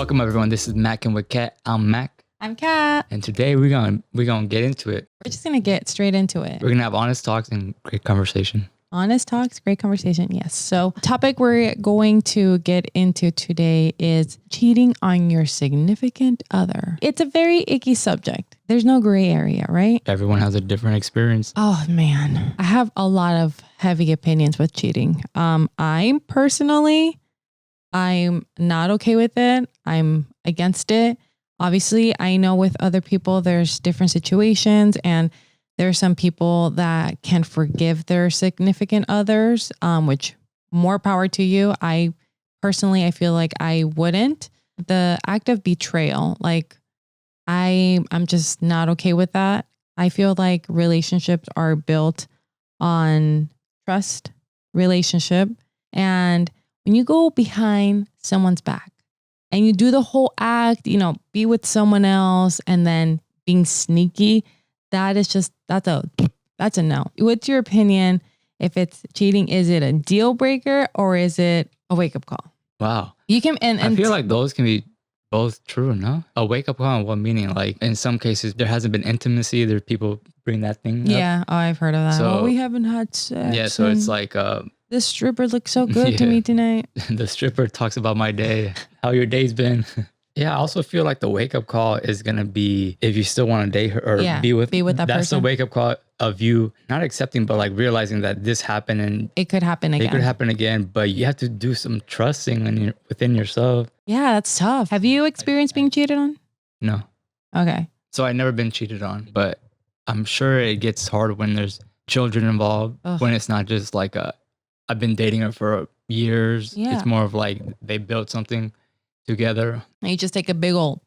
Welcome everyone. This is Mackin with Kat. I'm Mac, I'm Kat. and today we're gonna get into it. We're just gonna get straight into it. We're gonna have honest talks and great conversation. Honest talks, great conversation. Yes. So, topic we're going to get into today is cheating on your significant other. It's a very icky subject. There's no gray area, right? Everyone has a different experience. Oh man, I have a lot of heavy opinions with cheating. I'm not okay with it. I'm against it. Obviously, I know with other people, there's different situations, and there are some people that can forgive their significant others, which more power to you. I feel like I wouldn't. The act of betrayal, like I'm just not okay with that. I feel like relationships are built on trust, relationship, and when you go behind someone's back and you do the whole act, be with someone else and then being sneaky, that's a no. What's your opinion? If it's cheating, is it a deal breaker or is it a wake up call? Wow. You can, and I feel like those can be both true, no? A wake up call in what meaning? Like in some cases, there hasn't been intimacy. There people bring that thing up. Yeah. Oh, I've heard of that. So, we haven't had sex. Yeah. So it's like, this stripper looks so good to me tonight. The stripper talks about my day, how your day's been. Yeah, I also feel like the wake up call is gonna be if you still want to date her or be with that person. That's the wake up call of you not accepting, but like realizing that this happened and it could happen again. It could happen again, but you have to do some trusting within yourself. Yeah, that's tough. Have you experienced being cheated on? No. Okay. So I've never been cheated on, but I'm sure it gets hard when there's children involved. Ugh. When it's not just like I've been dating her for years. Yeah. It's more of like they built something together. And you just take a big old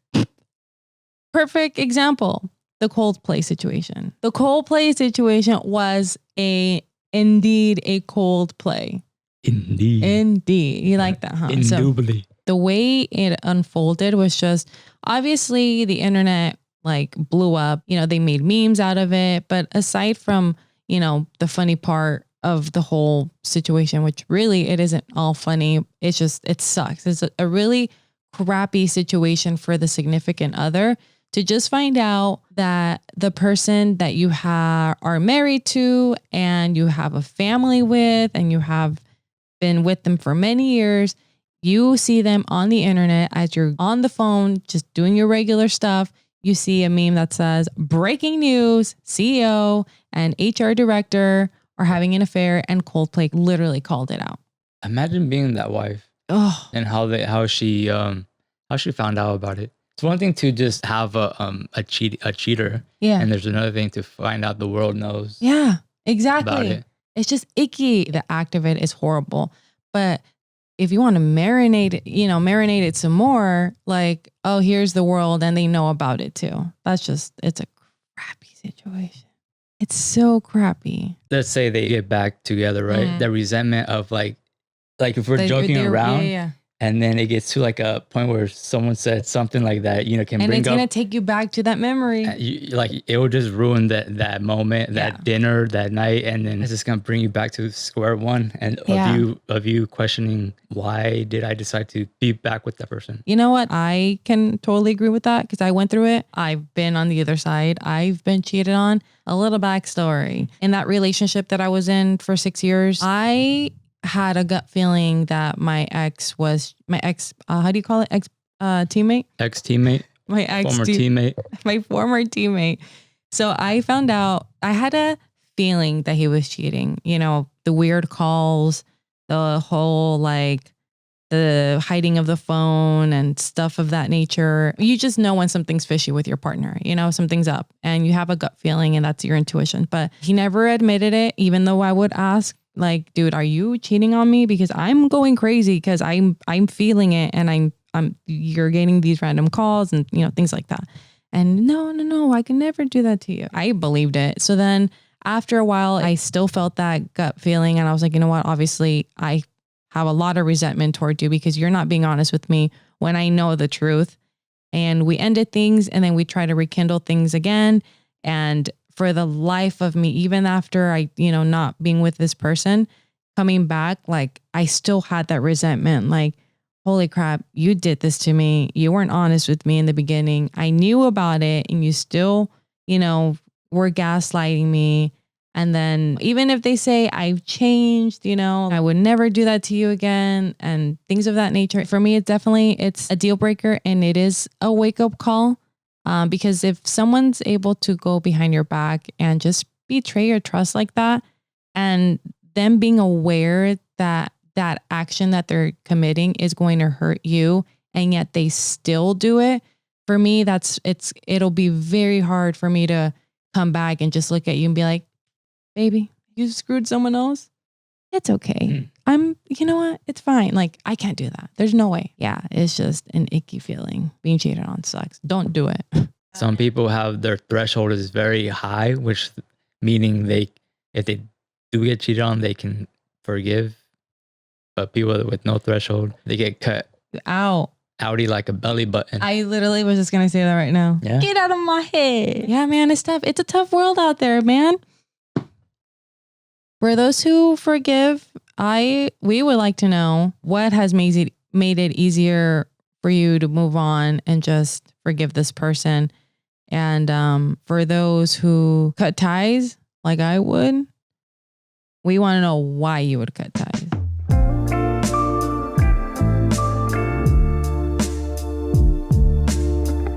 perfect example. The Coldplay situation. The Coldplay situation was indeed a Coldplay. Indeed. You like that, huh? Indubitably. So the way it unfolded was just obviously the internet like blew up. They made memes out of it. But aside from, the funny part of the whole situation, which really it isn't all funny. It's just, it sucks. It's a really crappy situation for the significant other to just find out that the person that you are married to and you have a family with and you have been with them for many years, you see them on the internet as you're on the phone, just doing your regular stuff. You see a meme that says, breaking news, CEO and HR director are having an affair, and Coldplay literally called it out. Imagine being that wife. Oh. And how she found out about it. It's one thing to just have a cheater. Yeah. And there's another thing to find out the world knows. Yeah, exactly. About it. It's just icky. The act of it is horrible. But if you want to marinate it some more, like, oh, here's the world and they know about it too. It's a crappy situation. It's so crappy. Let's say they get back together, right? Mm. The resentment of like if we're joking around, and then it gets to like a point where someone said something like that, can bring up. And it's going to take you back to that memory. It will just ruin that moment, that dinner, that night. And then it's just going to bring you back to square one and of you questioning, why did I decide to be back with that person? You know what? I can totally agree with that because I went through it. I've been on the other side. I've been cheated on. A little backstory. In that relationship that I was in for 6 years, I had a gut feeling that my ex, how do you call it? Teammate? Ex-teammate? My former teammate. My former teammate. So I found out, I had a feeling that he was cheating. The weird calls, the whole the hiding of the phone and stuff of that nature. You just know when something's fishy with your partner, something's up and you have a gut feeling and that's your intuition. But he never admitted it, even though I would ask, like, dude, are you cheating on me? Because I'm going crazy because I'm feeling it and you're getting these random calls and, things like that. And no, I can never do that to you. I believed it. So then after a while, I still felt that gut feeling. And I was like, you know what? Obviously, I have a lot of resentment toward you because you're not being honest with me when I know the truth. And we ended things and then we try to rekindle things again. And for the life of me, even after I, not being with this person, coming back, like I still had that resentment. Like, holy crap, you did this to me. You weren't honest with me in the beginning. I knew about it and you still, were gaslighting me. And then even if they say I've changed, I would never do that to you again and things of that nature. For me, it's a deal breaker and it is a wake up call. Because if someone's able to go behind your back and just betray your trust like that, and them being aware that that action that they're committing is going to hurt you, and yet they still do it, for me, it'll be very hard for me to come back and just look at you and be like, baby, you screwed someone else. It's okay. You know what? It's fine. Like, I can't do that. There's no way. Yeah. It's just an icky feeling. Being cheated on sucks. Don't do it. Some people have their threshold is very high, which meaning if they do get cheated on, they can forgive. But people with no threshold, they get cut outy like a belly button. I literally was just going to say that right now. Yeah. Get out of my head. Yeah, man. It's tough. It's a tough world out there, man. For those who forgive, we would like to know what has made it easier for you to move on and just forgive this person. And for those who cut ties, like I would, we want to know why you would cut ties.